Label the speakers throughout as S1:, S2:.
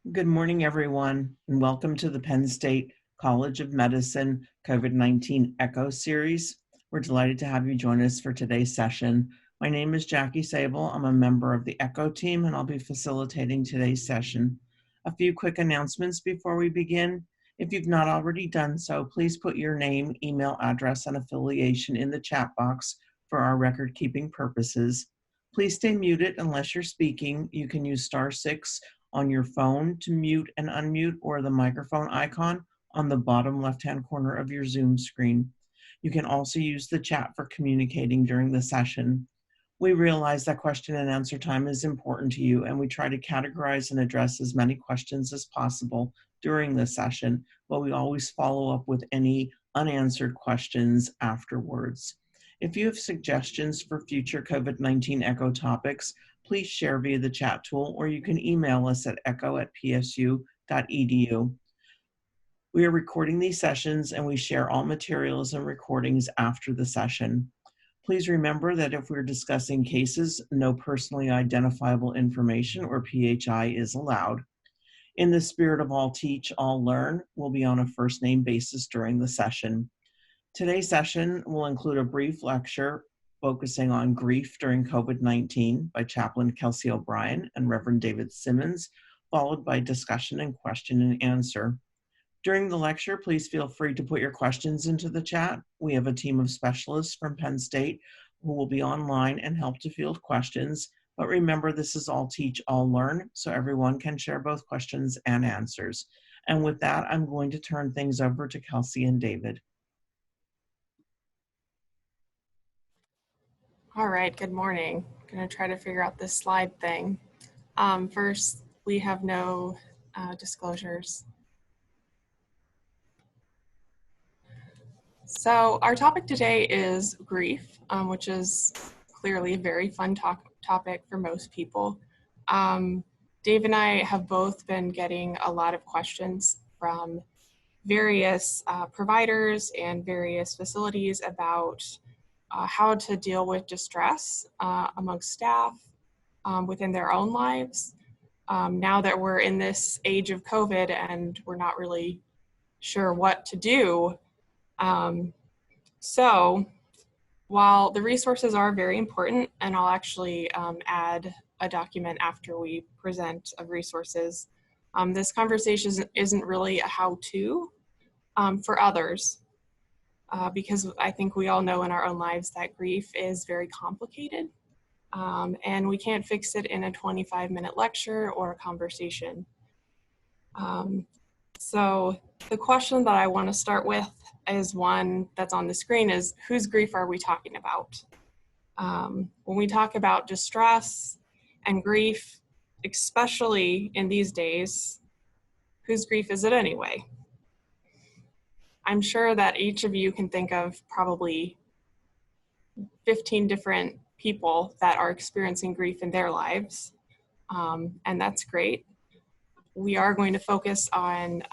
S1: Good morning, everyone, and welcome to the Penn State College of Medicine COVID-19 Echo Series. We're delighted to have you join us for today's session. My name is Jackie Sable. I'm a member of the Echo team, and I'll be facilitating today's session. A few quick announcements before we begin. If you've not already done so, please put your name, email address, and affiliation in the chat box for our record-keeping purposes. Please stay muted unless you're speaking. You can use *6 on your phone to mute and unmute, or the microphone icon on the bottom left-hand corner of your Zoom screen. You can also use the chat for communicating during the session. We realize that question and answer time is important to you, and we try to categorize and address as many questions as possible during the session, but we always follow up with any unanswered questions afterwards. If you have suggestions for future COVID-19 Echo topics, please share via the chat tool, or you can email us at echo@psu.edu. We are recording these sessions, and we share all materials and recordings after the session. Please remember that if we're discussing cases, no personally identifiable information or PHI is allowed. In the spirit of all teach, all learn, we'll be on a first name basis during the session. Today's session will include a brief lecture focusing on grief during COVID-19 by Chaplain Kelsey and Reverend David Simmons, followed by discussion and question and answer. During the lecture, please feel free to put your questions into the chat. We have a team of specialists from Penn State who will be online and help to field questions. But remember, this is all teach, all learn, so everyone can share both questions and answers. And with that, I'm going to turn things over to Kelsey and David.
S2: All right, good morning. I'm going to try to figure out this slide thing. First, we have no disclosures. So our topic today is grief, which is clearly a very fun topic for most people. Dave and I have both been getting a lot of questions from various providers and various facilities about how to deal with distress amongst staff within their own lives. Now that we're in this age of COVID and we're not really sure what to do. So while the resources are very important, and I'll actually add a document after we present of resources, this conversation isn't really a how-to for others. Because I think we all know in our own lives that grief is very complicated, and we can't fix it in a 25-minute lecture or a conversation. So the question that I want to start with is one that's on the screen: is whose grief are we talking about? When we talk about distress and grief, especially in these days, whose grief is it anyway? I'm sure that each of you can think of probably 15 different people that are experiencing grief in their lives, and that's great. We are going to focus on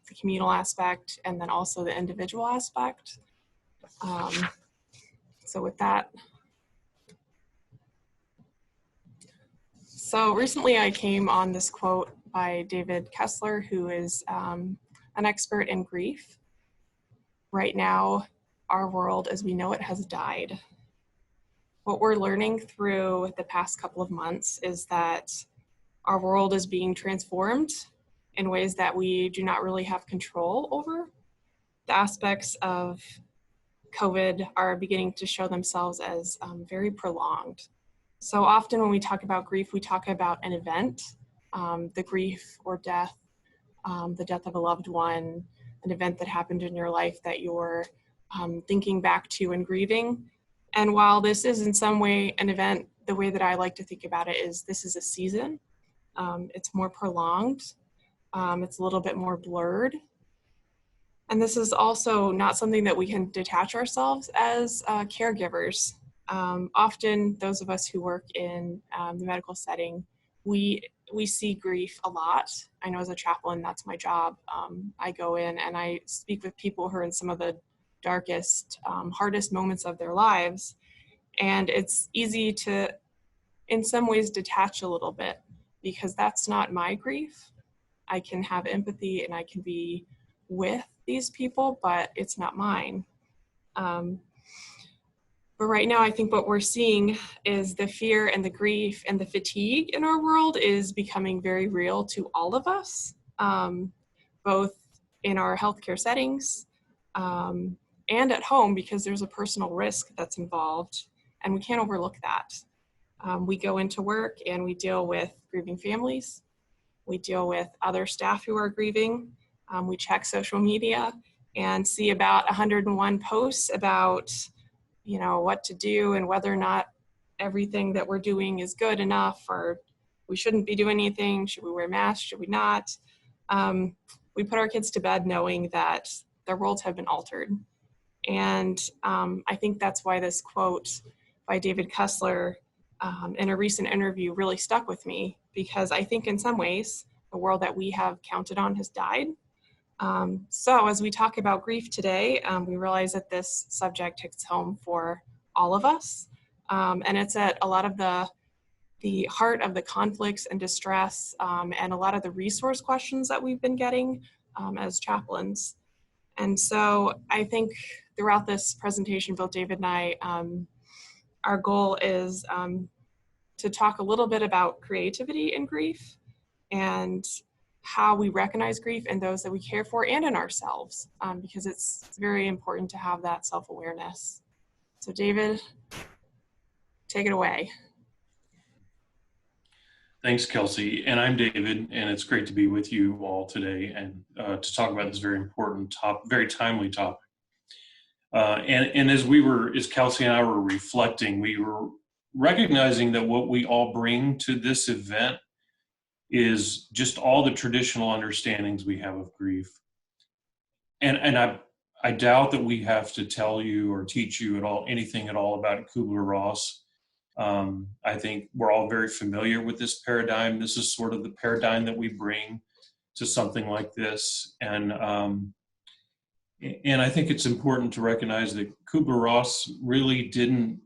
S2: the communal aspect and then also the individual aspect. So with that, so recently I came on this quote by David Kessler, who is an expert in grief. Right now, our world as we know it has died. What we're learning through the past couple of months is that our world is being transformed in ways that we do not really have control over. The aspects of COVID are beginning to show themselves as very prolonged. So often when we talk about grief, we talk about an event, the grief or death, the death of a loved one, an event that happened in your life that you're thinking back to and grieving. And while this is in some way an event, the way that I like to think about it is this is a season. It's more prolonged. It's a little bit more blurred. And this is also not something that we can detach ourselves as caregivers. Often those of us who work in the medical setting, we see grief a lot. I know as a chaplain, that's my job. I go in and I speak with people who are in some of the darkest, hardest moments of their lives. And it's easy to, in some ways, detach a little bit because that's not my grief. I can have empathy and I can be with these people, but it's not mine. But right now, I think what we're seeing is the fear and the grief and the fatigue in our world is becoming very real to all of us, both in our healthcare settings and at home, because there's a personal risk that's involved, and we can't overlook that. We go into work and we deal with grieving families. We deal with other staff who are grieving. We check social media and see about 101 posts about what to do and whether or not everything that we're doing is good enough, or we shouldn't be doing anything. Should we wear masks? Should we not? We put our kids to bed knowing that their worlds have been altered. And I think that's why this quote by David Kessler in a recent interview really stuck with me, because I think in some ways the world that we have counted on has died. So as we talk about grief today, we realize that this subject hits home for all of us. And it's at a lot of the heart of the conflicts and distress and a lot of the resource questions that we've been getting as chaplains. And so I think throughout this presentation, both David and I, our goal is to talk a little bit about creativity in grief and how we recognize grief in those that we care for and in ourselves, because it's very important to have that self-awareness. So David, take it away.
S3: Thanks, Kelsey. And I'm David, and it's great to be with you all today and to talk about this very important very timely topic. And as Kelsey and I were reflecting, we were recognizing that what we all bring to this event is just all the traditional understandings we have of grief. And I doubt that we have to tell you or teach you anything at all about Kubler-Ross. I think we're all very familiar with this paradigm. This is sort of the paradigm that we bring to something like this. And I think it's important to recognize that Kubler-Ross really didn't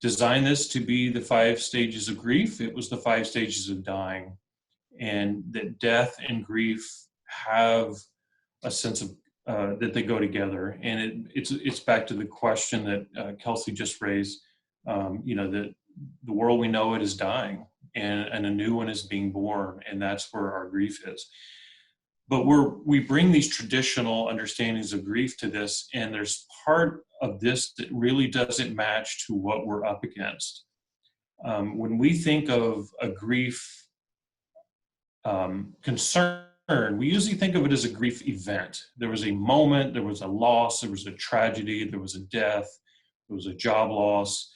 S3: design this to be the 5 stages of grief. It was the 5 stages of dying, and that death and grief have a sense of that they go together. And it's back to the question that Kelsey just raised. That the world we know it is dying, and a new one is being born, and that's where our grief is. But we bring these traditional understandings of grief to this, and there's part of this that really doesn't match to what we're up against. When we think of a grief concern, we usually think of it as a grief event. There was a moment, there was a loss, there was a tragedy, there was a death, there was a job loss,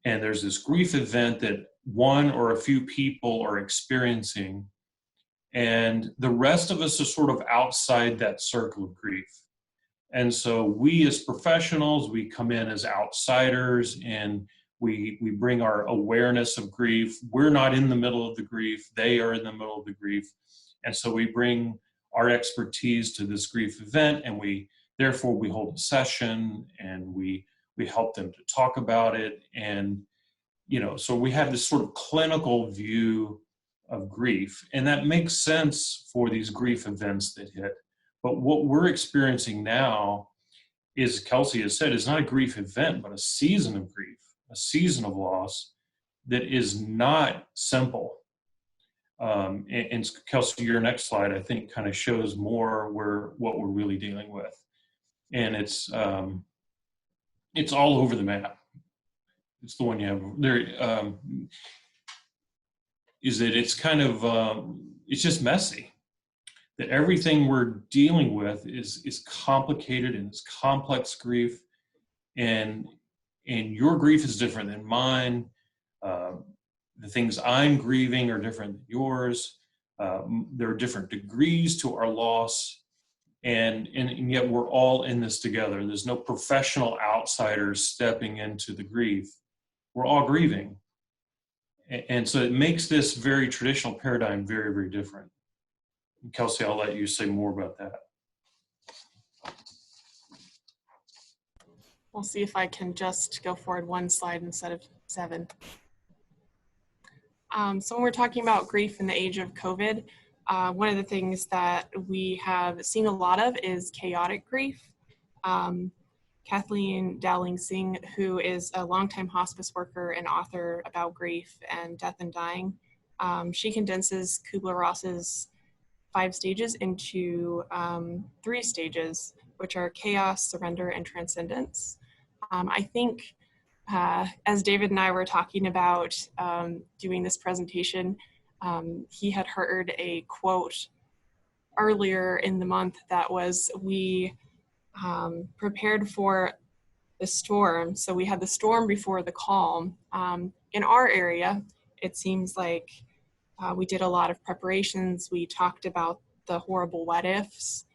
S3: and there's this grief event that one or a few people are experiencing, and the rest of us are sort of outside that circle of grief. And so we as professionals, we come in as outsiders, and we bring our awareness of grief. We're not in the middle of the grief, they are in the middle of the grief. And so we bring our expertise to this grief event, and therefore we hold a session, and we help them to talk about it. And, so we have this sort of clinical view of grief, and that makes sense for these grief events that hit. But what we're experiencing now is, Kelsey has said, is not a grief event, but a season of grief, a season of loss that is not simple. And Kelsey, your next slide, I think, kind of shows more what we're really dealing with. And it's all over the map. It's the one you have there. Is that it's kind of, it's just messy. That everything we're dealing with is complicated, and it's complex grief. And your grief is different than mine. The things I'm grieving are different than yours. There are different degrees to our loss. And yet we're all in this together. There's no professional outsiders stepping into the grief. We're all grieving. And so it makes this very traditional paradigm very, very different. Kelsey, I'll let you say more about that.
S2: We'll see if I can just go forward 1 slide instead of 7. So when we're talking about grief in the age of COVID, One of the things that we have seen a lot of is chaotic grief. Kathleen Dowling Singh, who is a longtime hospice worker and author about grief and death and dying, she condenses Kubler-Ross's 5 stages into 3 stages, which are chaos, surrender, and transcendence. I think as David and I were talking about doing this presentation, he had heard a quote earlier in the month that was, we prepared for the storm. So we had the storm before the calm. In our area, it seems like we did a lot of preparations. We talked about the horrible what ifs.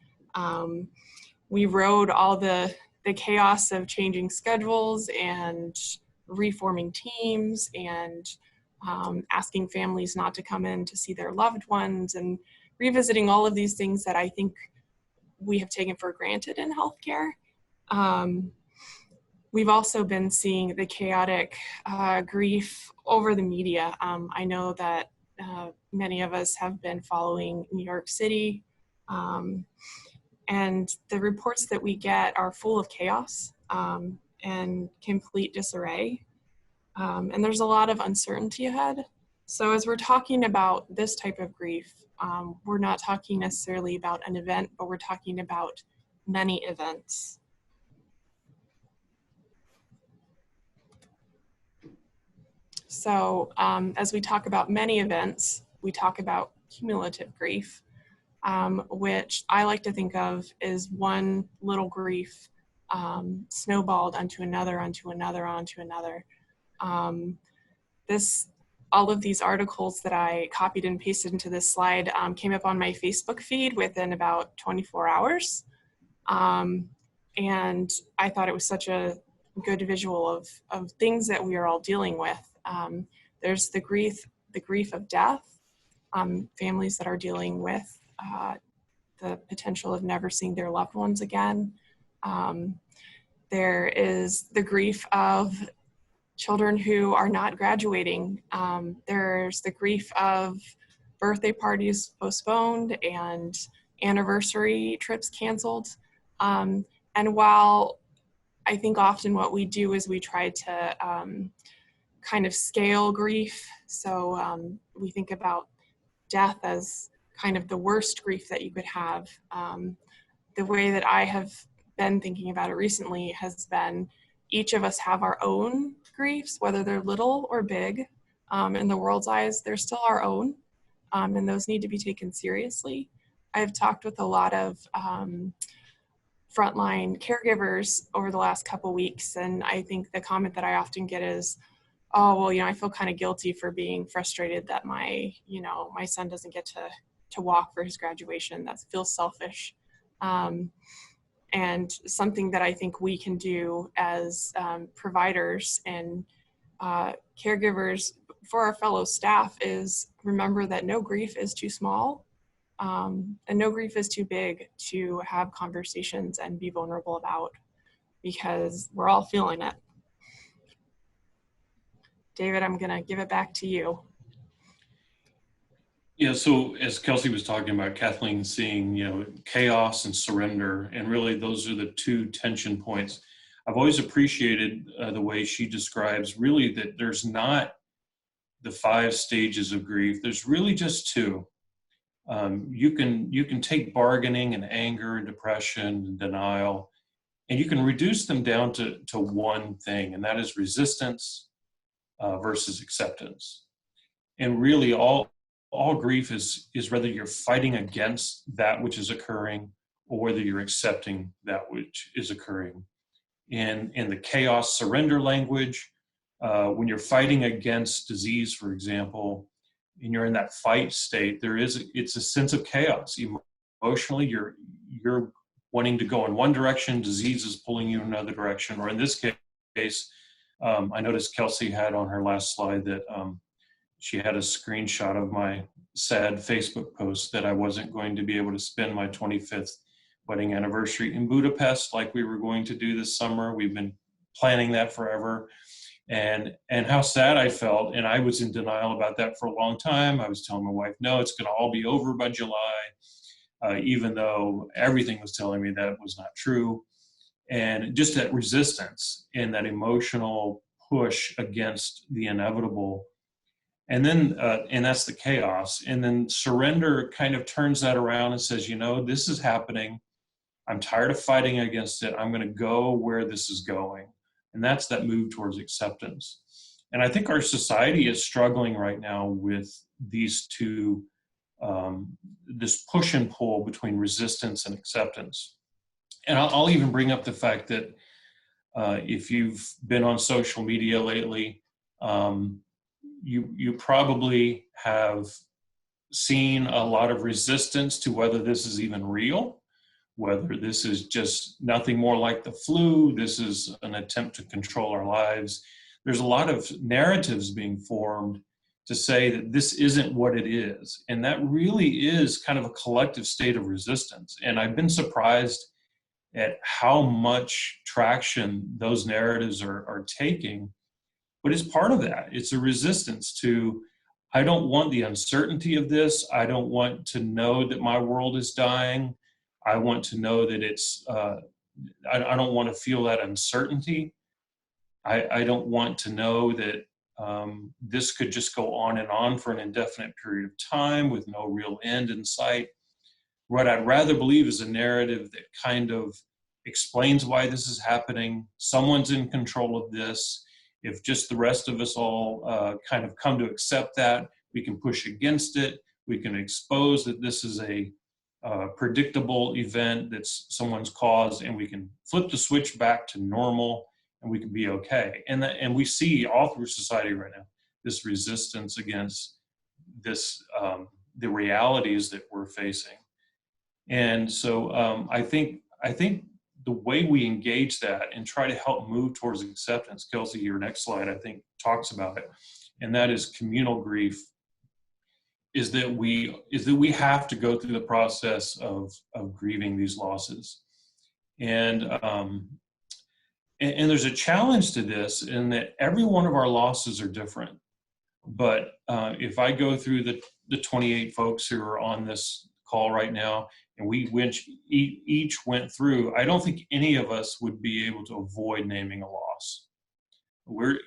S2: We rode all the chaos of changing schedules and reforming teams and asking families not to come in to see their loved ones and revisiting all of these things that I think we have taken for granted in healthcare. We've also been seeing the chaotic grief over the media. I know that many of us have been following New York City, and the reports that we get are full of chaos and complete disarray. And there's a lot of uncertainty ahead. So as we're talking about this type of grief, we're not talking necessarily about an event, but we're talking about many events. So as we talk about many events, we talk about cumulative grief, which I like to think of as one little grief snowballed onto another, onto another, onto another. All of these articles that I copied and pasted into this slide came up on my Facebook feed within about 24 hours. And I thought it was such a good visual of things that we are all dealing with. There's the grief of death, families that are dealing with the potential of never seeing their loved ones again. There is the grief of children who are not graduating. There's the grief of birthday parties postponed and anniversary trips canceled. And while I think often what we do is we try to kind of scale grief. So we think about death as kind of the worst grief that you could have. The way that I have been thinking about it recently has been each of us have our own griefs, whether they're little or big. In the world's eyes, they're still our own, and those need to be taken seriously. I've talked with a lot of frontline caregivers over the last couple weeks, and I think the comment that I often get is, oh, well, I feel kind of guilty for being frustrated that my son doesn't get to walk for his graduation. That feels selfish. And something that I think we can do as providers and caregivers for our fellow staff is remember that no grief is too small, and no grief is too big to have conversations and be vulnerable about, because we're all feeling it. David, I'm gonna give it back to you.
S3: Yeah, so as Kelsey was talking about, Kathleen seeing, chaos and surrender, and really those are the 2 tension points. I've always appreciated the way she describes really that there's not the 5 stages of grief. There's really just 2. You can take bargaining and anger and depression and denial, and you can reduce them down to one thing, and that is resistance versus acceptance. And really all grief is whether you're fighting against that which is occurring or whether you're accepting that which is occurring. And in the chaos surrender language, when you're fighting against disease, for example, and you're in that fight state, it's a sense of chaos. Emotionally, you're wanting to go in one direction, disease is pulling you in another direction. Or in this case, I noticed Kelsey had on her last slide that she had a screenshot of my sad Facebook post that I wasn't going to be able to spend my 25th wedding anniversary in Budapest like we were going to do this summer. We've been planning that forever. and how sad I felt. And I was in denial about that for a long time. I was telling my wife, no, it's going to all be over by July, even though everything was telling me that it was not true. And just that resistance and that emotional push against the inevitable. And then, and that's the chaos. And then surrender kind of turns that around and says, you know, this is happening. I'm tired of fighting against it. I'm going to go where this is going. And that's that move towards acceptance. And I think our society is struggling right now with these two, this push and pull between resistance and acceptance. And I'll even bring up the fact that if you've been on social media lately, you probably have seen a lot of resistance to whether this is even real, whether this is just nothing more like the flu, this is an attempt to control our lives. There's a lot of narratives being formed to say that this isn't what it is. And that really is kind of a collective state of resistance. And I've been surprised at how much traction those narratives are taking. But it's part of that. It's a resistance to, I don't want the uncertainty of this. I don't want to know that my world is dying. I want to know that it's, I don't want to feel that uncertainty. I don't want to know that this could just go on and on for an indefinite period of time with no real end in sight. What I'd rather believe is a narrative that kind of explains why this is happening. Someone's in control of this. If just the rest of us all kind of come to accept that, we can push against it. We can expose that this is a predictable event that's someone's caused, and we can flip the switch back to normal, and we can be okay. And we see all through society right now this resistance against this, the realities that we're facing. And so I think the way we engage that and try to help move towards acceptance, Kelsey, your next slide, I think, talks about it, and that is communal grief, is that we have to go through the process of grieving these losses. And there's a challenge to this in that every one of our losses are different. But if I go through the 28 folks who are on this call right now, and we each went through, I don't think any of us would be able to avoid naming a loss. We're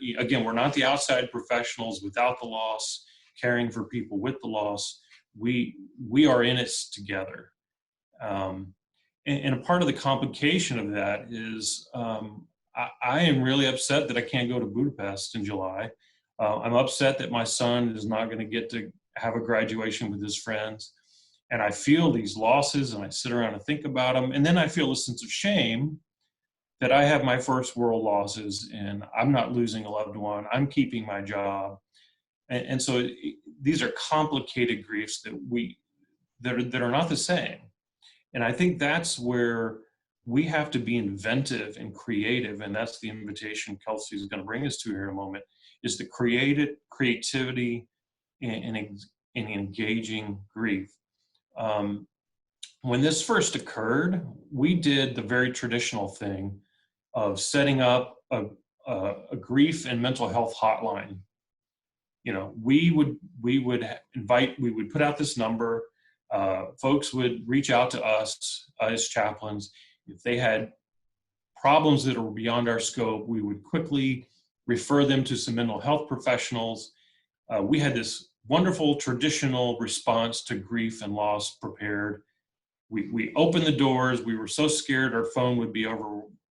S3: not the outside professionals without the loss, caring for people with the loss. We are in it together. And a part of the complication of that is I am really upset that I can't go to Budapest in July. I'm upset that my son is not going to get to have a graduation with his friends. And I feel these losses, and I sit around and think about them. And then I feel a sense of shame that I have my first world losses, and I'm not losing a loved one. I'm keeping my job. And so these are complicated griefs that are not the same. And I think that's where we have to be inventive and creative. And that's the invitation Kelsey is going to bring us to here in a moment, is the creativity in engaging grief. When this first occurred, we did the very traditional thing of setting up a grief and mental health hotline. You know, we would put out this number. Folks would reach out to us as chaplains. If they had problems that were beyond our scope, we would quickly refer them to some mental health professionals. We had this wonderful traditional response to grief and loss prepared. We opened the doors. We were so scared our phone would be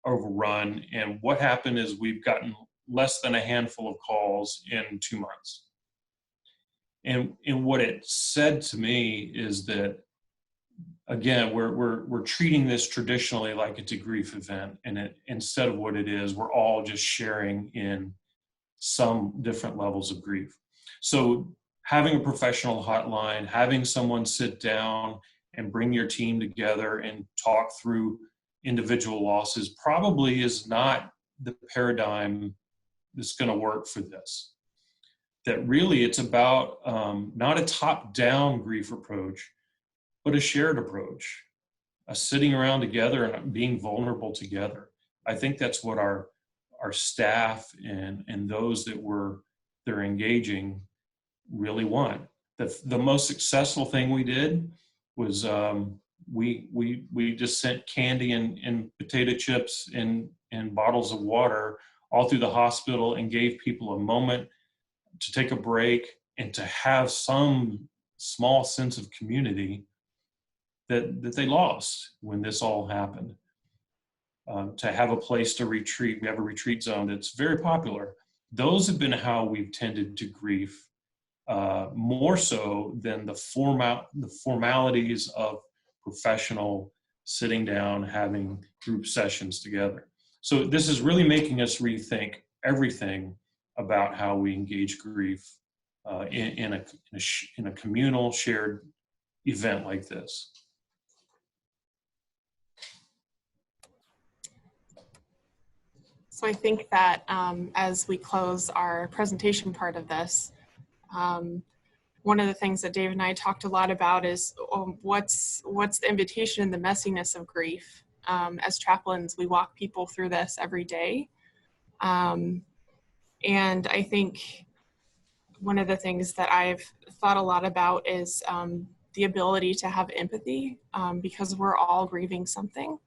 S3: overrun. And what happened is we've gotten less than a handful of calls in 2 months. And what it said to me is that, again, we're treating this traditionally like it's a grief event, and instead of what it is, we're all just sharing in some different levels of grief. So having a professional hotline, having someone sit down and bring your team together and talk through individual losses probably is not the paradigm that's going to work for this. That really it's about not a top-down grief approach, but a shared approach, a sitting around together and being vulnerable together. I think that's what our our staff and those that they're engaging really want. The most successful thing we did was we just sent candy and potato chips and bottles of water all through the hospital and gave people a moment to take a break and to have some small sense of community that they lost when this all happened. To have a place to retreat. We have a retreat zone that's very popular. Those have been how we've tended to grief, more so than the formalities of professional sitting down, having group sessions together. So this is really making us rethink everything about how we engage grief in a communal shared event like this.
S2: So I think that as we close our presentation part of this, one of the things that Dave and I talked a lot about is what's the invitation and the messiness of grief. As chaplains, we walk people through this every day. And I think one of the things that I've thought a lot about is the ability to have empathy because we're all grieving something.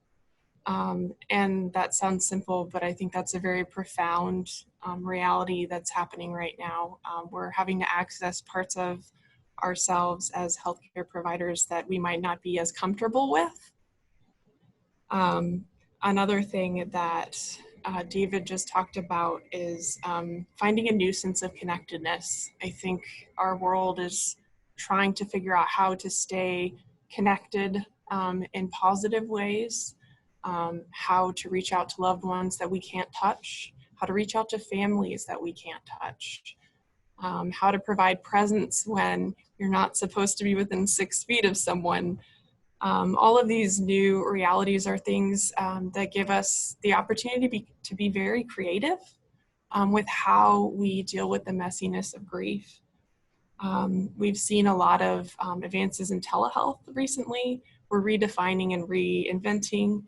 S2: And that sounds simple, but I think that's a very profound reality that's happening right now. We're having to access parts of ourselves as healthcare providers that we might not be as comfortable with. Another thing that David just talked about is finding a new sense of connectedness. I think our world is trying to figure out how to stay connected in positive ways. How to reach out to loved ones that we can't touch, how to reach out to families that we can't touch, how to provide presence when you're not supposed to be within 6 feet of someone. All of these new realities are things that give us the opportunity to be very creative with how we deal with the messiness of grief. We've seen a lot of advances in telehealth recently. We're redefining and reinventing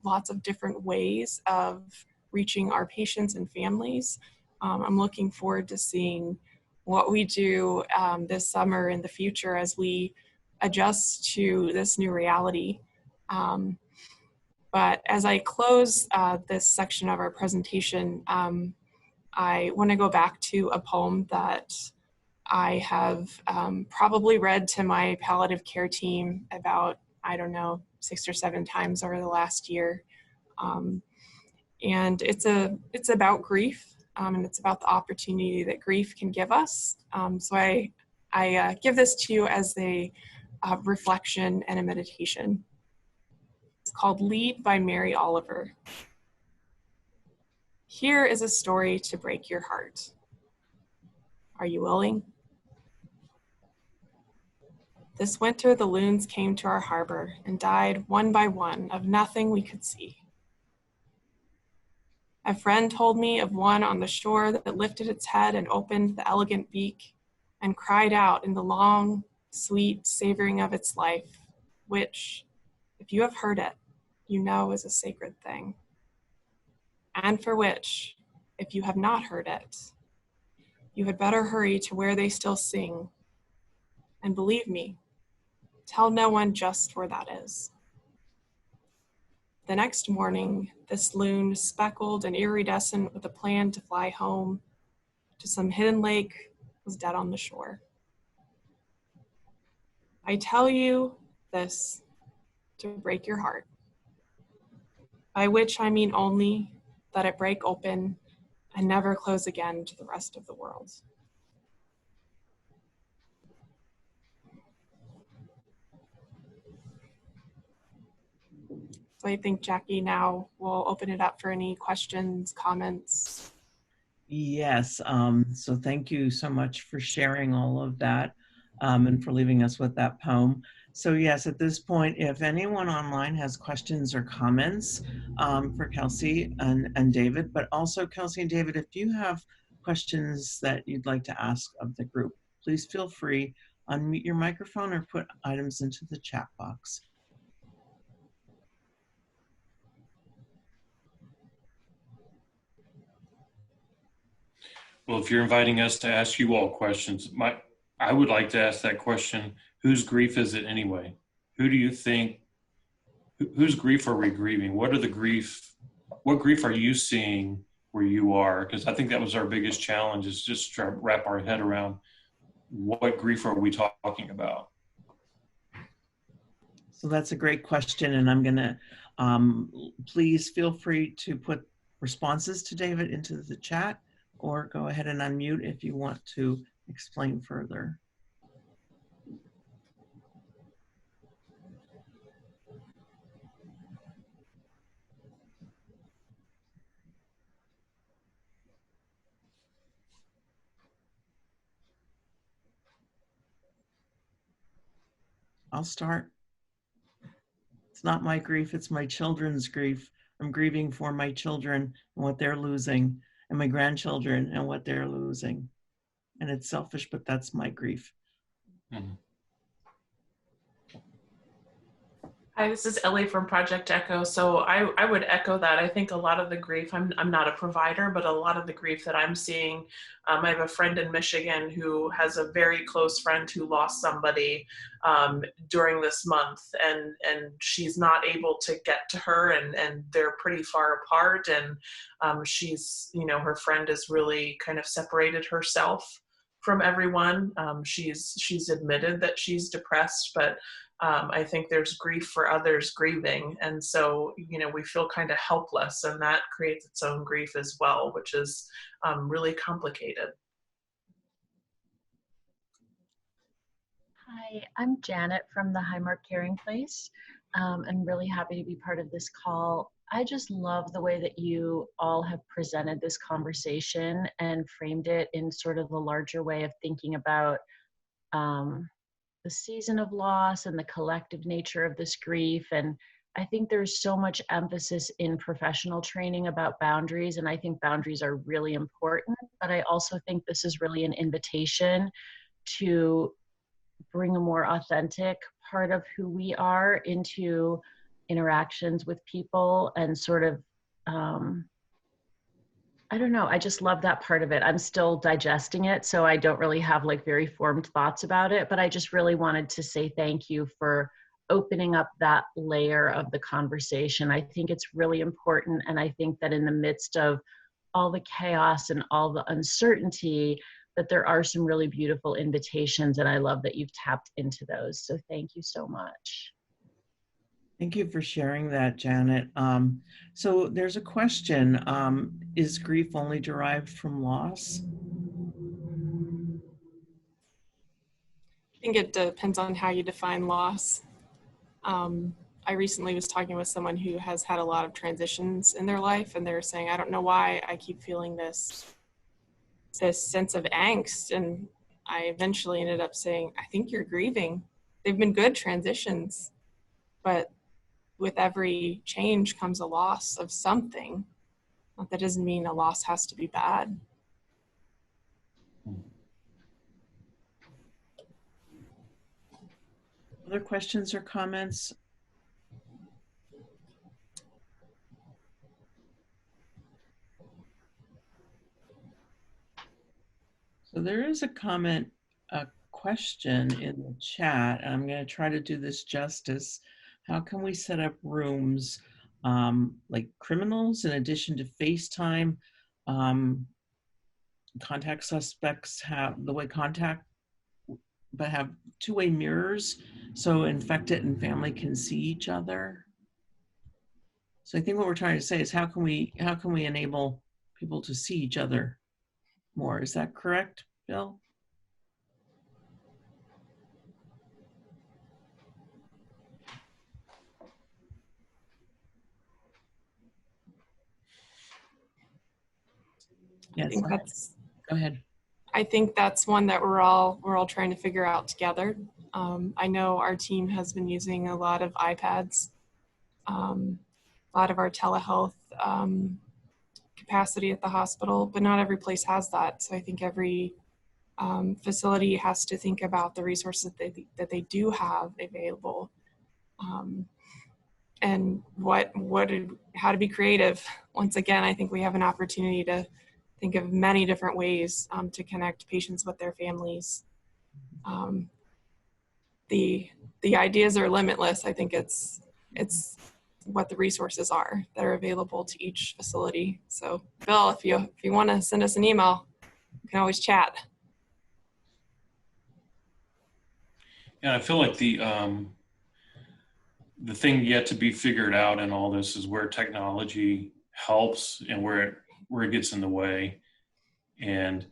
S2: lots of different ways of reaching our patients and families. I'm looking forward to seeing what we do this summer in the future as we adjust to this new reality. But as I close this section of our presentation, I want to go back to a poem that I have probably read to my palliative care team about, I don't know, 6 or 7 times over the last year. And it's about grief, and it's about the opportunity that grief can give us. So I give this to you as a reflection and a meditation. It's called Lead by Mary Oliver. Here is a story to break your heart. Are you willing? This winter, the loons came to our harbor and died one by one of nothing we could see. A friend told me of one on the shore that lifted its head and opened the elegant beak and cried out in the long, sweet savoring of its life, which, if you have heard it, you know is a sacred thing. And for which, if you have not heard it, you had better hurry to where they still sing. And believe me, tell no one just where that is. The next morning, this loon, speckled and iridescent with a plan to fly home to some hidden lake, was dead on the shore. I tell you this to break your heart, by which I mean only that it break open and never close again to the rest of the world. So I think, Jackie, now we'll open it up for any questions, comments.
S1: Yes, so thank you so much for sharing all of that and for leaving us with that poem. So yes, at this point, if anyone online has questions or comments for Kelsey and David, but also Kelsey and David, if you have questions that you'd like to ask of the group, please feel free, unmute your microphone or put items into the chat box.
S3: Well, if you're inviting us to ask you all questions, I would like to ask that question: whose grief is it anyway? Who do you think? Whose grief are we grieving? What grief are you seeing where you are? Because I think that was our biggest challenge, is just try to wrap our head around what grief are we talking about.
S1: So that's a great question, and I'm going to please feel free to put responses to David into the chat, or go ahead and unmute if you want to explain further. I'll start. It's not my grief, it's my children's grief. I'm grieving for my children and what they're losing, and my grandchildren and what they're losing. And it's selfish, but that's my grief.
S3: Mm-hmm.
S4: Hi, this is Ellie from Project Echo. So I would echo that. I think a lot of the grief, I'm not a provider, but a lot of the grief that I'm seeing, I have a friend in Michigan who has a very close friend who lost somebody during this month, and she's not able to get to her, and they're pretty far apart, and she's, her friend has really kind of separated herself from everyone. She's admitted that she's depressed, but I think there's grief for others grieving. And so, we feel kind of helpless, and that creates its own grief as well, which is really complicated.
S5: Hi, I'm Janet from the Highmark Caring Place. I'm really happy to be part of this call. I just love the way that you all have presented this conversation and framed it in sort of the larger way of thinking about the season of loss and the collective nature of this grief. And I think there's so much emphasis in professional training about boundaries, and I think boundaries are really important, but I also think this is really an invitation to bring a more authentic part of who we are into interactions with people, and sort of, I don't know, I just love that part of it. I'm still digesting it, so I don't really have like very formed thoughts about it, but I just really wanted to say thank you for opening up that layer of the conversation. I think it's really important, and I think that in the midst of all the chaos and all the uncertainty, that there are some really beautiful invitations, and I love that you've tapped into those. So thank you so much.
S1: Thank you for sharing that, Janet. So there's a question, is grief only derived from loss?
S2: I think it depends on how you define loss. I recently was talking with someone who has had a lot of transitions in their life, and they're saying, I don't know why I keep feeling this sense of angst. And I eventually ended up saying, I think you're grieving. They've been good transitions, but with every change comes a loss of something. That doesn't mean a loss has to be bad.
S1: Other questions or comments? So there is a comment, a question in the chat, and I'm going to try to do this justice. How can we set up rooms like criminals, in addition to FaceTime? Contact suspects have the way contact, but have two-way mirrors, so infected and family can see each other. So I think what we're trying to say is, how can we enable people to see each other more? Is that correct, Bill? Yes, go ahead.
S2: I think that's one that we're all trying to figure out together. I know our team has been using a lot of iPads, a lot of our telehealth capacity at the hospital, but not every place has that. So I think every facility has to think about the resources that they do have available, and how to be creative. Once again, I think we have an opportunity to think of many different ways to connect patients with their families. The ideas are limitless. I think it's what the resources are that are available to each facility. So Bill, if you want to send us an email, you can always chat.
S3: Yeah, I feel like the thing yet to be figured out in all this is where technology helps and where it gets in the way. And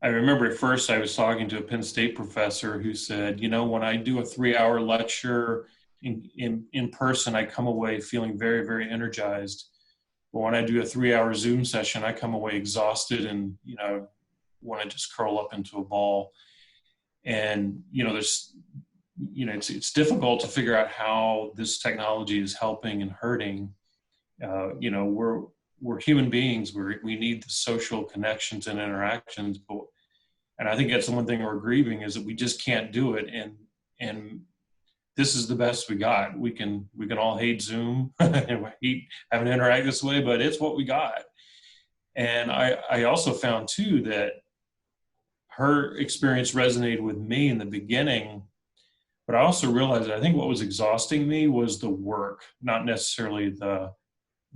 S3: I remember at first I was talking to a Penn State professor who said, you know, when I do a 3-hour lecture in person, I come away feeling very, very energized. But when I do a 3-hour Zoom session, I come away exhausted and, you know, want to just curl up into a ball. And, you know, it's difficult to figure out how this technology is helping and hurting. You know, we're human beings. We need the social connections and interactions, and I think that's the one thing we're grieving is that we just can't do it. And this is the best we got. We can all hate Zoom and hate having to interact this way, but it's what we got. And I also found too that her experience resonated with me in the beginning, but I also realized that I think what was exhausting me was the work, not necessarily the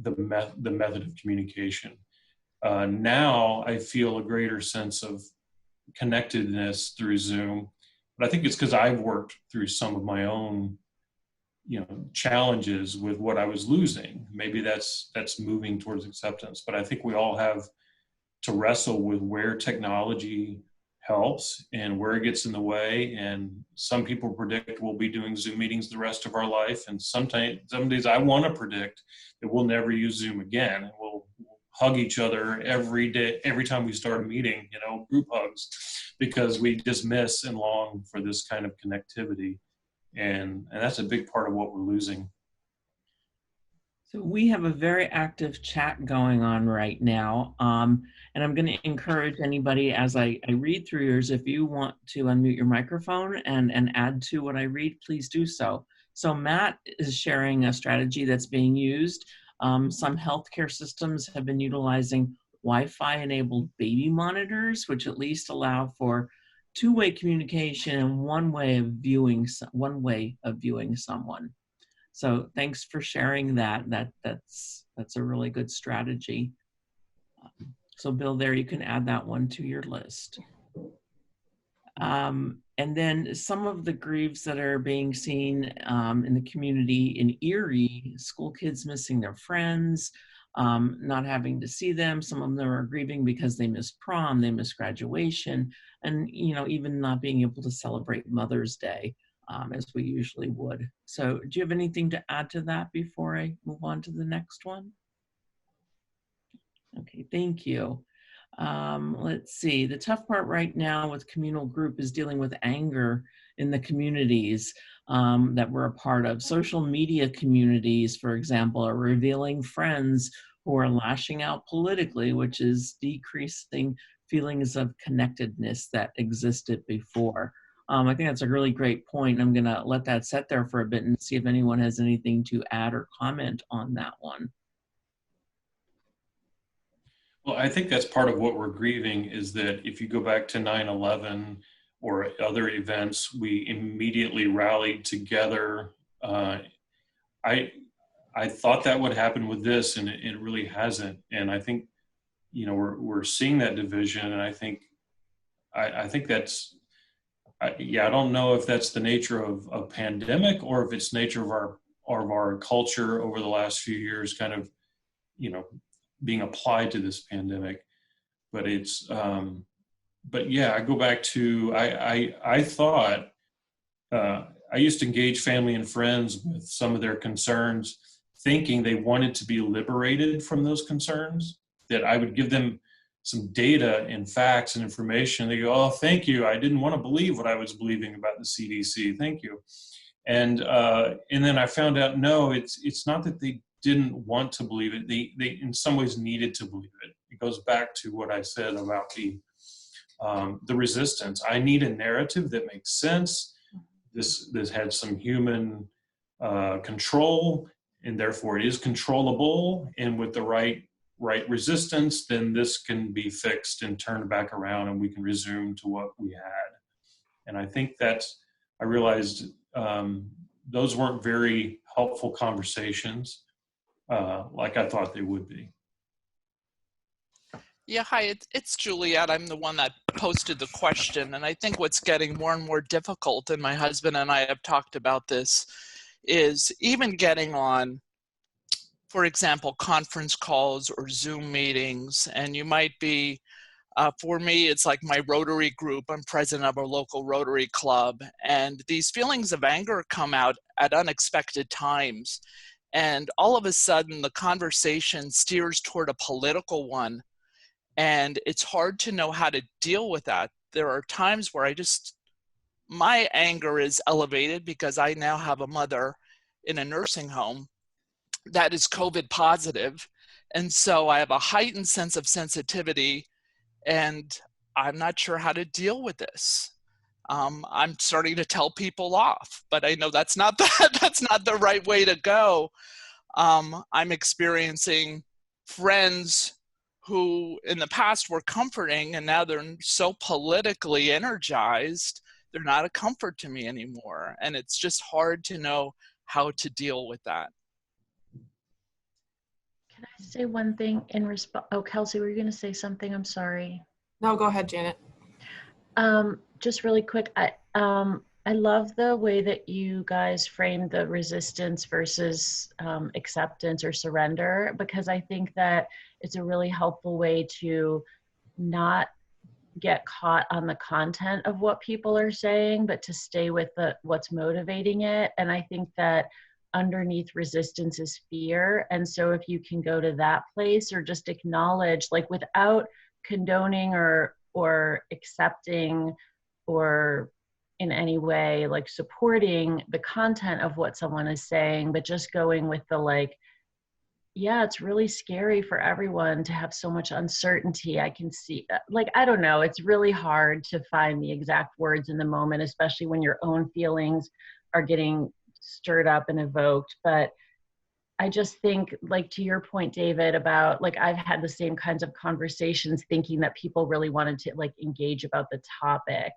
S3: method of communication. Now I feel a greater sense of connectedness through Zoom, but I think it's because I've worked through some of my own, you know, challenges with what I was losing. Maybe that's moving towards acceptance, but I think we all have to wrestle with where technology helps and where it gets in the way. And some people predict we'll be doing Zoom meetings the rest of our life. And some days I want to predict that we'll never use Zoom again. And we'll hug each other every day, every time we start a meeting, you know, group hugs, because we just miss and long for this kind of connectivity. And that's a big part of what we're losing.
S1: So we have a very active chat going on right now. And I'm going to encourage anybody as I read through yours, if you want to unmute your microphone and add to what I read, please do so. So Matt is sharing a strategy that's being used. Some healthcare systems have been utilizing Wi-Fi enabled baby monitors, which at least allow for two-way communication and one way of viewing someone. So thanks for sharing that. That's a really good strategy. So Bill, there you can add that one to your list. And then some of the grieves that are being seen in the community in Erie, school kids missing their friends, not having to see them. Some of them are grieving because they missed prom, they missed graduation, and you know, even not being able to celebrate Mother's Day as we usually would. So do you have anything to add to that before I move on to the next one? Okay, thank you. Let's see, the tough part right now with communal group is dealing with anger in the communities that we're a part of. Social media communities, for example, are revealing friends who are lashing out politically, which is decreasing feelings of connectedness that existed before. I think that's a really great point. I'm gonna let that sit there for a bit and see if anyone has anything to add or comment on that one.
S3: Well, I think that's part of what we're grieving is that if you go back to 9/11 or other events, we immediately rallied together. I thought that would happen with this, and it really hasn't. And I think, you know, we're seeing that division, and I think that's, I don't know if that's the nature of a pandemic or if it's nature of our culture over the last few years, kind of, you know, being applied to this pandemic. But it's, but yeah, I go back to, I thought, I used to engage family and friends with some of their concerns, thinking they wanted to be liberated from those concerns, that I would give them some data and facts and information. They go, oh, thank you. I didn't want to believe what I was believing about the CDC. Thank you. And then I found out, no, it's not that they didn't want to believe it. They in some ways needed to believe it. It goes back to what I said about the resistance. I need a narrative that makes sense. This had some human control, and therefore it is controllable. And with the right right resistance, then this can be fixed and turned back around and we can resume to what we had. And I think I realized those weren't very helpful conversations like I thought they would be.
S6: Yeah, hi, it's Juliet. I'm the one that posted the question. And I think what's getting more and more difficult, and my husband and I have talked about this, is even getting on, for example, conference calls or Zoom meetings. And you might be, for me, it's like my Rotary group. I'm president of a local Rotary club. And these feelings of anger come out at unexpected times. And all of a sudden, the conversation steers toward a political one. And it's hard to know how to deal with that. There are times where my anger is elevated because I now have a mother in a nursing home that is COVID positive. And so I have a heightened sense of sensitivity, and I'm not sure how to deal with this. I'm starting to tell people off, but I know that's not the right way to go. I'm experiencing friends who in the past were comforting, and now they're so politically energized, they're not a comfort to me anymore. And it's just hard to know how to deal with that.
S5: Can I say one thing in response? Oh, Kelsey, were you going to say something? I'm sorry.
S2: No, go ahead, Janet.
S5: Just really quick. I love the way that you guys framed the resistance versus acceptance or surrender, because I think that it's a really helpful way to not get caught on the content of what people are saying, but to stay with what's motivating it. And I think that underneath resistance is fear. And so if you can go to that place or just acknowledge, like without condoning or accepting or in any way like supporting the content of what someone is saying, but just going with the like, yeah, it's really scary for everyone to have so much uncertainty. I can see, like, I don't know, it's really hard to find the exact words in the moment, especially when your own feelings are getting stirred up and evoked. But I just think, like, to your point, David, about like, I've had the same kinds of conversations thinking that people really wanted to like engage about the topic.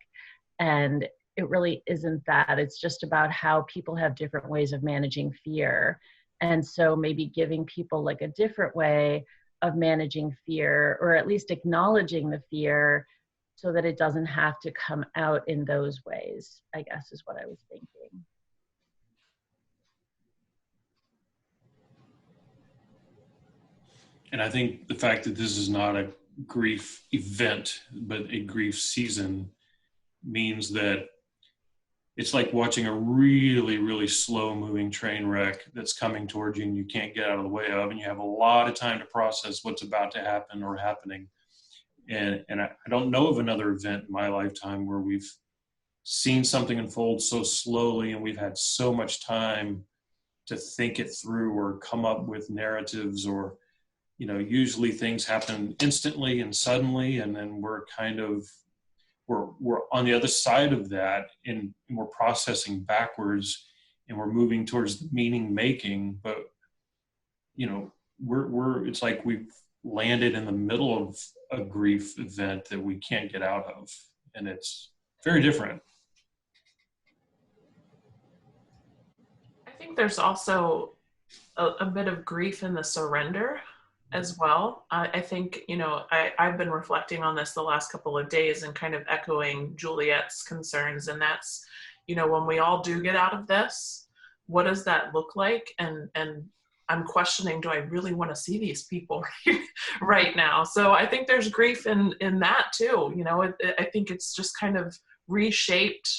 S5: And it really isn't that. It's just about how people have different ways of managing fear. And so maybe giving people like a different way of managing fear, or at least acknowledging the fear so that it doesn't have to come out in those ways, I guess is what I was thinking.
S3: And I think the fact that this is not a grief event, but a grief season, means that it's like watching a really, really slow moving train wreck that's coming towards you and you can't get out of the way of, and you have a lot of time to process what's about to happen or happening. And I don't know of another event in my lifetime where we've seen something unfold so slowly and we've had so much time to think it through or come up with narratives, or, you know, usually things happen instantly and suddenly, and then we're on the other side of that, and we're processing backwards and we're moving towards the meaning making. But, you know, it's like we've landed in the middle of a grief event that we can't get out of. And it's very different.
S4: I think there's also a bit of grief in the surrender as well. I think, you know, I've been reflecting on this the last couple of days and kind of echoing Juliet's concerns. And that's, you know, when we all do get out of this, what does that look like? And I'm questioning, do I really want to see these people right now? So I think there's grief in that too. You know, I think it's just kind of reshaped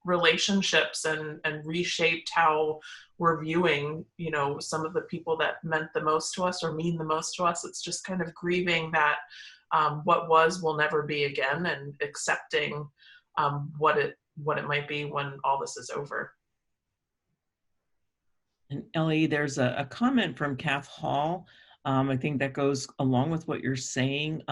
S4: relationships and reshaped how we're viewing, you know, some of the people that meant the most to us or mean the most to us. It's just kind of grieving that what was will never be again, and accepting what it might be when all this is over.
S1: And Ellie, there's a comment from Kath Hall. I think that goes along with what you're saying.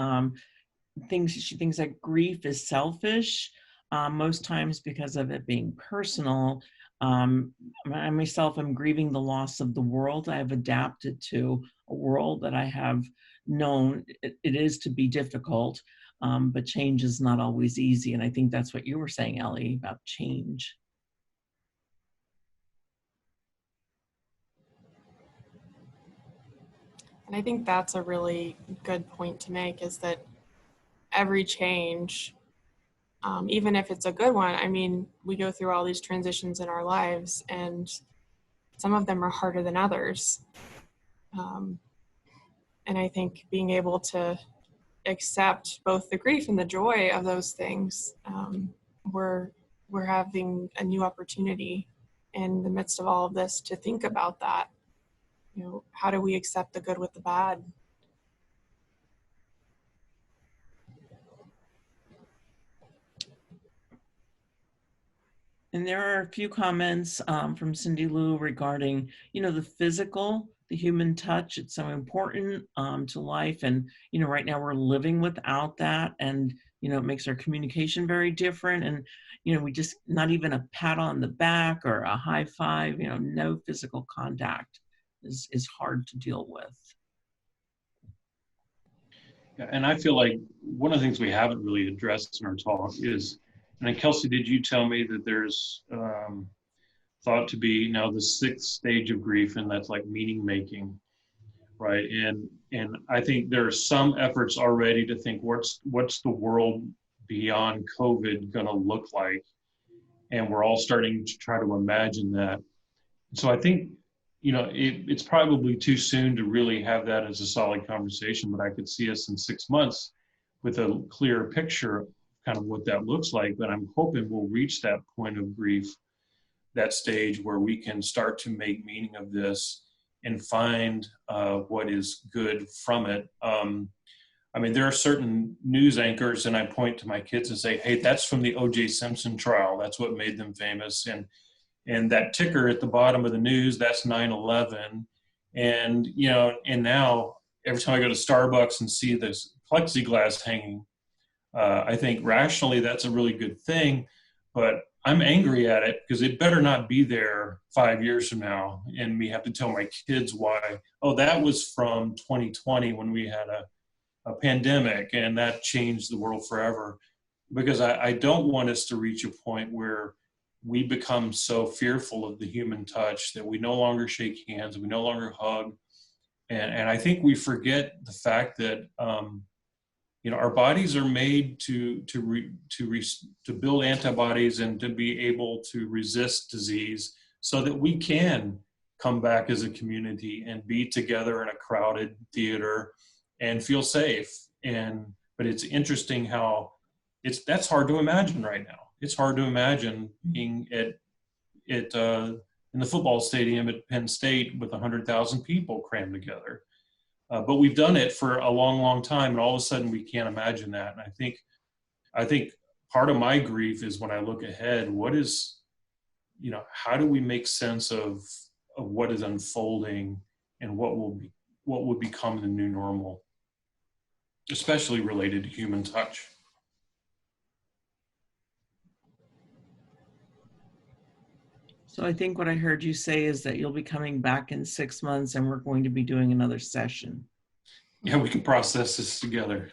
S1: She thinks that grief is selfish, most times because of it being personal. I myself am grieving the loss of the world I have adapted to, a world that I have known it is to be difficult, but change is not always easy. And I think that's what you were saying, Ellie, about change.
S2: And I think that's a really good point to make, is that every change, even if it's a good one, I mean, we go through all these transitions in our lives, and some of them are harder than others. And I think being able to accept both the grief and the joy of those things, we're having a new opportunity in the midst of all of this to think about that. You know, how do we accept the good with the bad?
S1: And there are a few comments from Cindy Lou regarding, the physical, the human touch. It's so important to life. And, right now we're living without that. And, it makes our communication very different. And, we just, not even a pat on the back or a high five, no physical contact is hard to deal with.
S3: Yeah, and I feel like one of the things we haven't really addressed in our talk is, and Kelsey, did you tell me that there's thought to be now the 6th stage of grief, and that's like meaning making, right? And I think there are some efforts already to think what's the world beyond COVID going to look like, and we're all starting to try to imagine that. So I think it's probably too soon to really have that as a solid conversation, but I could see us in 6 months with a clearer picture of kind of what that looks like. But I'm hoping we'll reach that point of grief, that stage where we can start to make meaning of this and find what is good from it. I mean, there are certain news anchors, and I point to my kids and say, hey, that's from the O.J. Simpson trial. That's what made them famous. And that ticker at the bottom of the news, that's 9/11. And, and now every time I go to Starbucks and see this plexiglass hanging, I think rationally that's a really good thing, but I'm angry at it because it better not be there 5 years from now. And we have to tell my kids why, oh, that was from 2020 when we had a pandemic and that changed the world forever. Because I don't want us to reach a point where we become so fearful of the human touch that we no longer shake hands, we no longer hug. And I think we forget the fact that, our bodies are made to build antibodies and to be able to resist disease so that we can come back as a community and be together in a crowded theater and feel safe. But it's interesting how that's hard to imagine right now. It's hard to imagine being in the football stadium at Penn State with 100,000 people crammed together. But we've done it for a long, long time, and all of a sudden we can't imagine that. And I think part of my grief is when I look ahead, how do we make sense of what is unfolding and what will become the new normal, especially related to human touch.
S1: So I think what I heard you say is that you'll be coming back in 6 months and we're going to be doing another session.
S3: Yeah, we can process this together.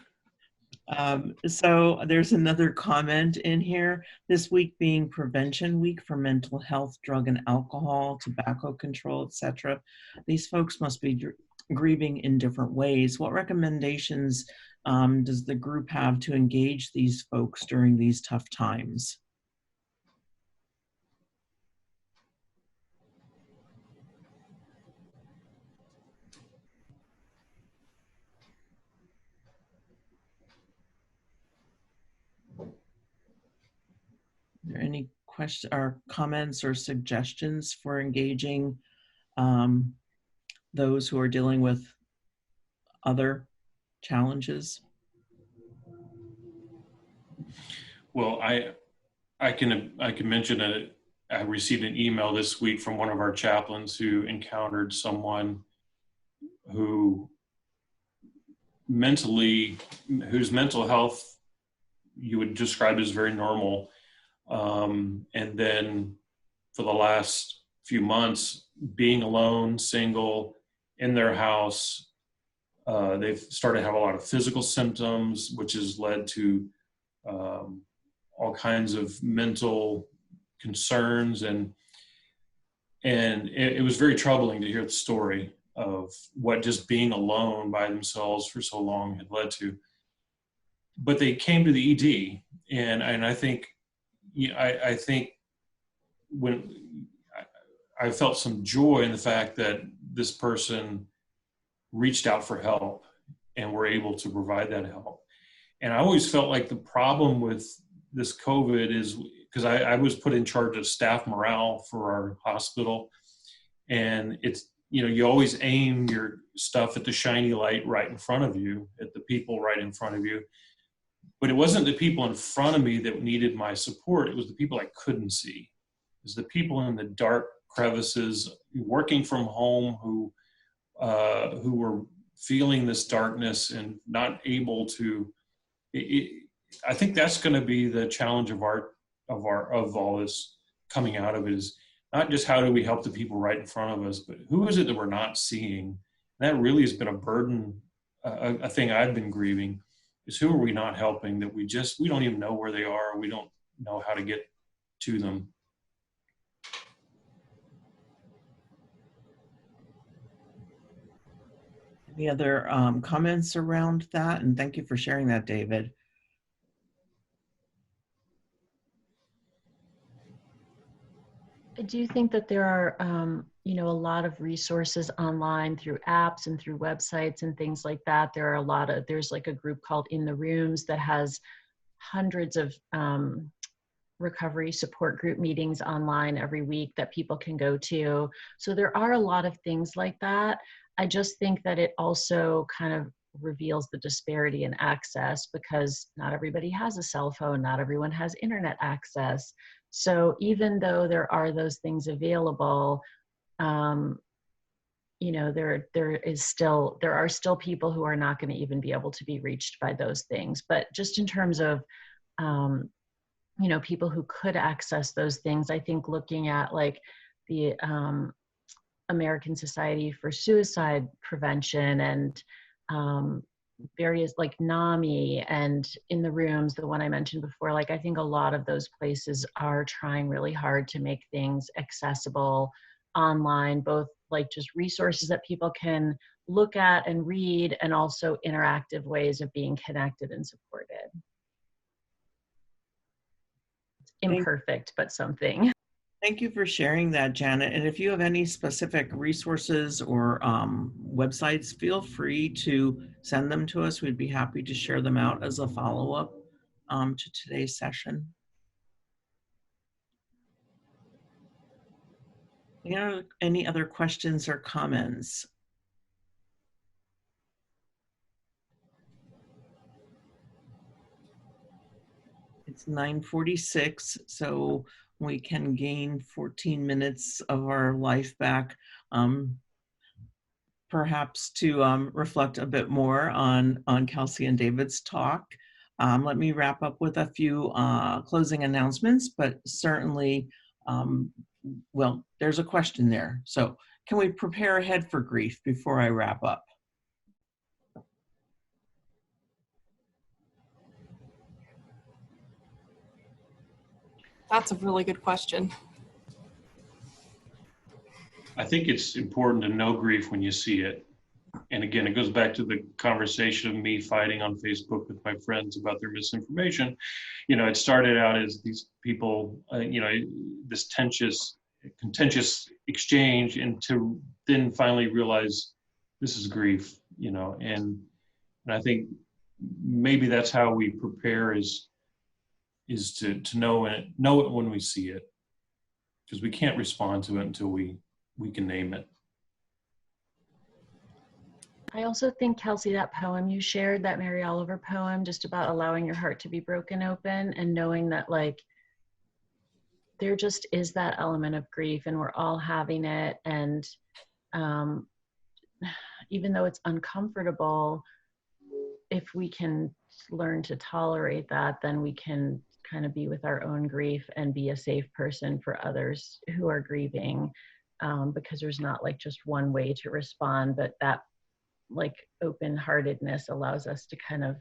S1: So there's another comment in here. This week being Prevention Week for mental health, drug and alcohol, tobacco control, etc. These folks must be grieving in different ways. What recommendations does the group have to engage these folks during these tough times? Are there any questions or comments or suggestions for engaging those who are dealing with other challenges?
S3: Well, I can mention that I received an email this week from one of our chaplains who encountered someone whose mental health you would describe as very normal. And then for the last few months, being alone, single, in their house, They've started to have a lot of physical symptoms, which has led to all kinds of mental concerns, and it was very troubling to hear the story of what just being alone by themselves for so long had led to. But they came to the ED, and I think, I think when I felt some joy in the fact that this person reached out for help and were able to provide that help. And I always felt like the problem with this COVID is, because I was put in charge of staff morale for our hospital, and it's, you always aim your stuff at the shiny light right in front of you, at the people right in front of you. But it wasn't the people in front of me that needed my support. It was the people I couldn't see. It was the people in the dark crevices, working from home, who were feeling this darkness and not able to. I think that's going to be the challenge of all this coming out of it, is not just how do we help the people right in front of us, but who is it that we're not seeing? And that really has been a burden, a thing I've been grieving, is who are we not helping, that we don't even know where they are. We don't know how to get to them.
S1: Any other comments around that? And thank you for sharing that, David.
S5: I do think that there are, a lot of resources online through apps and through websites and things like that. There's like a group called In the Rooms that has hundreds of recovery support group meetings online every week that people can go to. So there are a lot of things like that. I just think that it also kind of reveals the disparity in access, because not everybody has a cell phone, not everyone has internet access. So even though there are those things available, there are still people who are not going to even be able to be reached by those things. But just in terms of, people who could access those things, I think looking at like the American Society for Suicide Prevention and various like NAMI and In the Rooms, the one I mentioned before, like I think a lot of those places are trying really hard to make things accessible online, both like just resources that people can look at and read, and also interactive ways of being connected and supported. It's imperfect, but something.
S1: Thank you for sharing that, Janet. And if you have any specific resources or websites, feel free to send them to us. We'd be happy to share them out as a follow-up to today's session. Any other questions or comments? It's 9:46, so we can gain 14 minutes of our life back, perhaps to reflect a bit more on Kelsey and David's talk. Let me wrap up with a few closing announcements, but certainly, well, there's a question there. So can we prepare ahead for grief before I wrap up?
S2: That's a really good question.
S3: I think it's important to know grief when you see it. And again, it goes back to the conversation of me fighting on Facebook with my friends about their misinformation. It started out as these people, this contentious exchange, and to then finally realize this is grief, and I think maybe that's how we prepare, is to know it when we see it, because we can't respond to it until we can name it.
S5: I also think, Kelsey, that poem you shared, that Mary Oliver poem, just about allowing your heart to be broken open and knowing that like there just is that element of grief and we're all having it. And even though it's uncomfortable, if we can learn to tolerate that, then we can kind of be with our own grief and be a safe person for others who are grieving, because there's not like just one way to respond, but that like open-heartedness allows us to kind of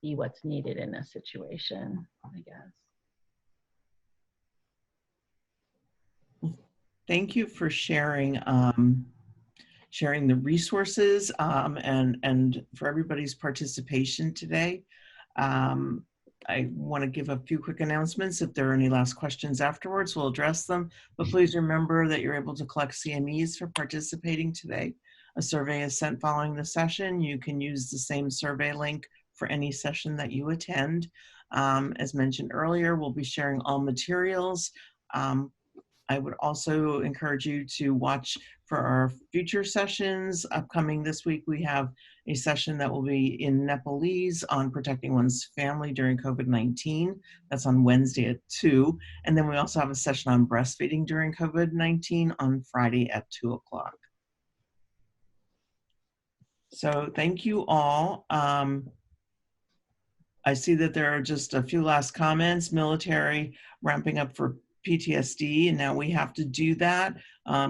S5: see what's needed in a situation, I guess.
S1: Thank you for sharing sharing the resources and for everybody's participation today. I want to give a few quick announcements. If there are any last questions afterwards, we'll address them. But please remember that you're able to collect CMEs for participating today. A survey is sent following the session. You can use the same survey link for any session that you attend. As mentioned earlier, we'll be sharing all materials. I would also encourage you to watch for our future sessions. Upcoming this week, we have a session that will be in Nepalese on protecting one's family during COVID-19. That's on Wednesday at 2. And then we also have a session on breastfeeding during COVID-19 on Friday at 2 o'clock. So thank you all. I see that there are just a few last comments. Military ramping up for PTSD, and now we have to do that.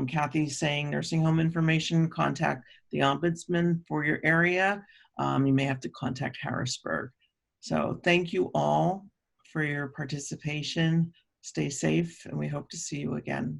S1: Kathy's saying nursing home information, contact the ombudsman for your area. You may have to contact Harrisburg. So thank you all for your participation. Stay safe, and we hope to see you again.